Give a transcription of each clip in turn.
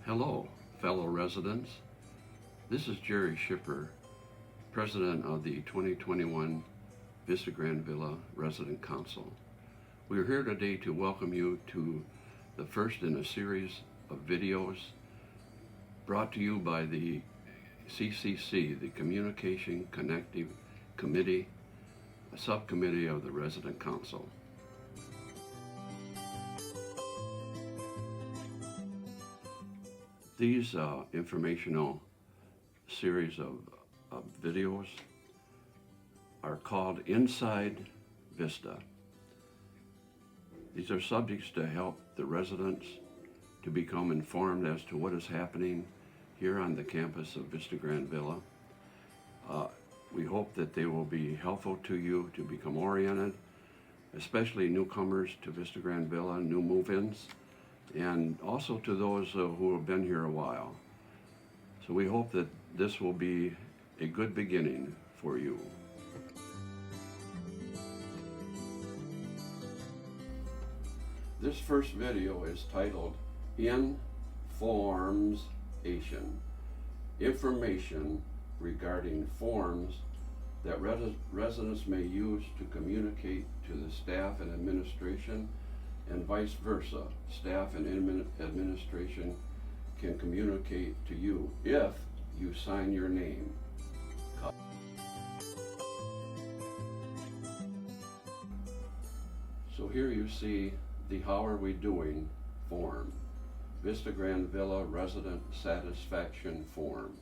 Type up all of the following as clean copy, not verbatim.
Hello, fellow residents. This is Jerry Shipper, President of the 2021 Vista Grand Villa Resident Council. We are here today to welcome you to the first in a series of videos brought to you by the CCC, the Communication Connective Committee, a subcommittee of the Resident Council. These informational series of videos are called Inside Vista. These are subjects to help the residents to become informed as to what is happening here on the campus of Vista Grand Villa. We hope that they will be helpful to you to become oriented, especially newcomers to Vista Grand Villa, new move-ins, and also to those who have been here a while. So we hope that this will be a good beginning for you. This first video is titled Information, information regarding forms that residents may use to communicate to the staff and administration, and vice versa. Staff and administration can communicate to you if you sign your name. So here you see the How Are We Doing form, Vista Grand Villa Resident Satisfaction form.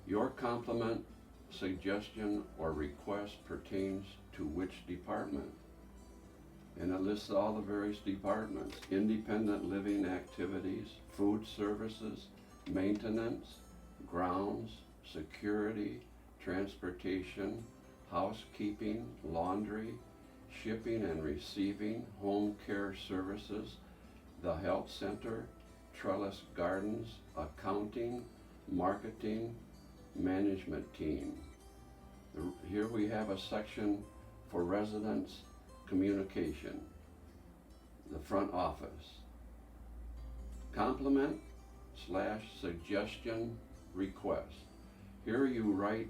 Your compliment, suggestion, or request pertains to which department? And it lists all the various departments: independent living activities, food services, maintenance, grounds, security, transportation, housekeeping, laundry, shipping and receiving, home care services, the health center, trellis gardens, accounting, marketing, management team. Here we have a section for residents communication, the front office. Compliment / suggestion request. Here you write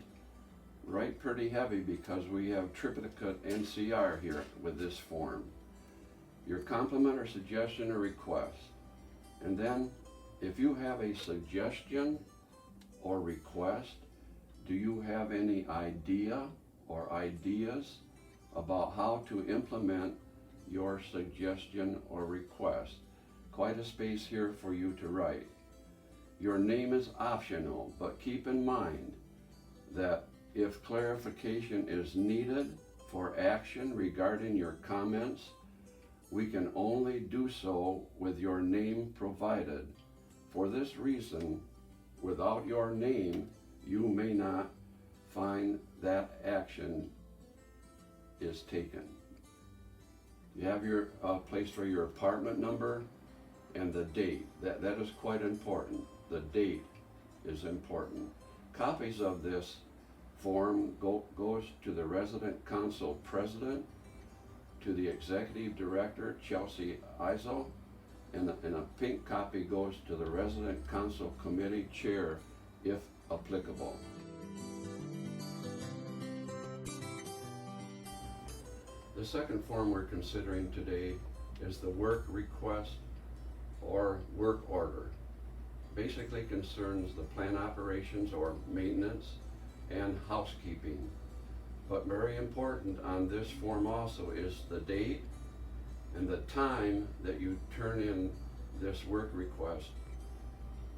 pretty heavy because we have triplicate NCR here with this form. Your compliment or suggestion or request. And then if you have a suggestion or request, do you have any idea or ideas about how to implement your suggestion or request? Quite a space here for you to write. Your name is optional, but keep in mind that if clarification is needed for action regarding your comments, we can only do so with your name provided. For this reason, without your name, you may not find that action is taken. You have your place for your apartment number and the date. That is quite important. The date is important. Copies of this form goes to the Resident Council President, to the Executive Director, Chelsea Izel, and a pink copy goes to the Resident Council Committee Chair, if applicable. The second form we're considering today is the work request or work order. Basically concerns the plant operations or maintenance and housekeeping. But very important on this form also is the date and the time that you turn in this work request.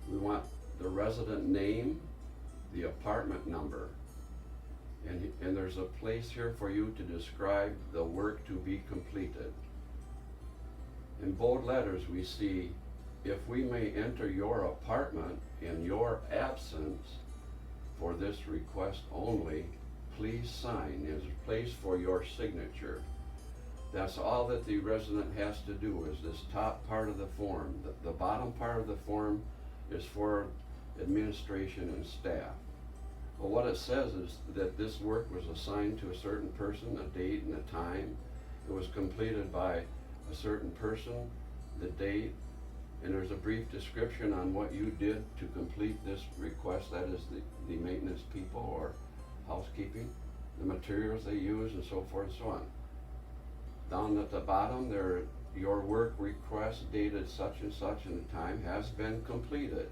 We want the resident name, the apartment number, and there's a place here for you to describe the work to be completed. In bold letters we see, if we may enter your apartment in your absence for this request only, please sign. There's a place for your signature. That's all that the resident has to do, is this top part of the form. The bottom part of the form is for administration and staff. But what it says is that this work was assigned to a certain person, a date and a time. It was completed by a certain person, the date, and there's a brief description on what you did to complete this request. That is the maintenance people or housekeeping, the materials they use, and so forth and so on. Down at the bottom there, your work request dated such and such and the time has been completed.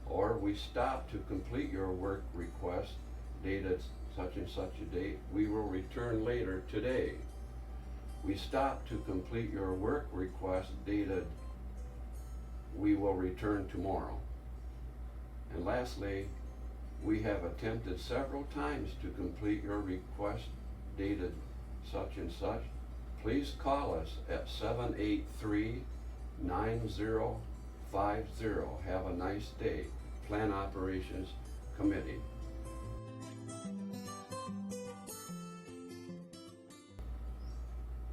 Or we stop to complete your work request dated such and such a date. We will return later today. We stop to complete your work request dated we will return tomorrow. And lastly, we have attempted several times to complete your request dated such and such. Please call us at 783-9050. Have a nice day. Plant Operations Committee.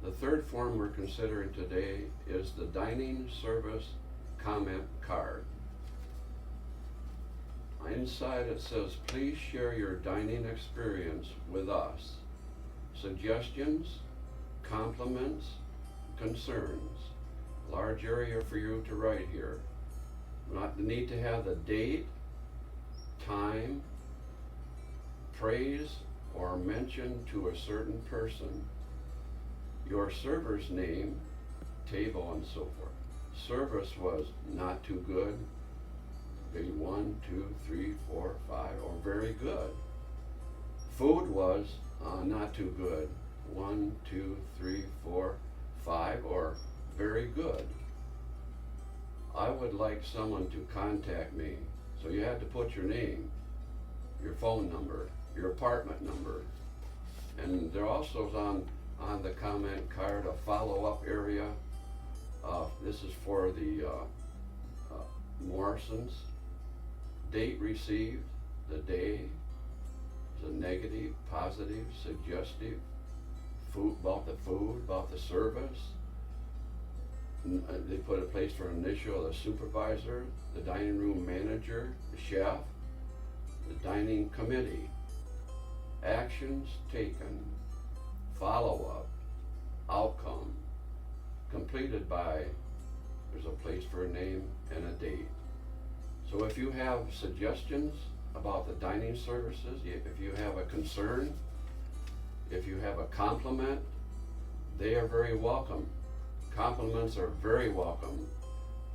The third form we're considering today is the dining service comment card. Inside it says, please share your dining experience with us. Suggestions, compliments, concerns. Large area for you to write here. Not the need to have the date, time, praise, or mention to a certain person. Your server's name, table, and so forth. Service was not too good, maybe 1, 2, 3, 4, 5, or very good. Food was not too good, 1, 2, 3, 4, 5, or very good. I would like someone to contact me. So you have to put your name, your phone number, your apartment number, and there also is on the comment card a follow-up area. This is for the Morrisons. Date received, the day, is a negative, positive, suggestive, food, about the service. They put a place for initial, the supervisor, the dining room manager, the chef, the dining committee. Actions taken, follow-up, outcome, completed by, there's a place for a name and a date. So if you have suggestions about the dining services, if you have a concern, if you have a compliment, they are very welcome. Compliments are very welcome.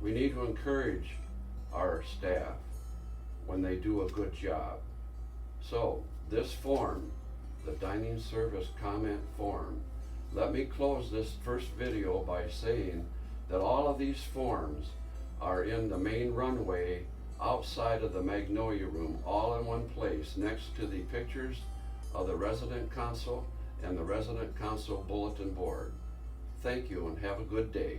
We need to encourage our staff when they do a good job. So this form, the dining service comment form, let me close this first video by saying that all of these forms are in the main runway outside of the Magnolia Room, all in one place, next to the pictures of the resident council and the resident council bulletin board. Thank you and have a good day.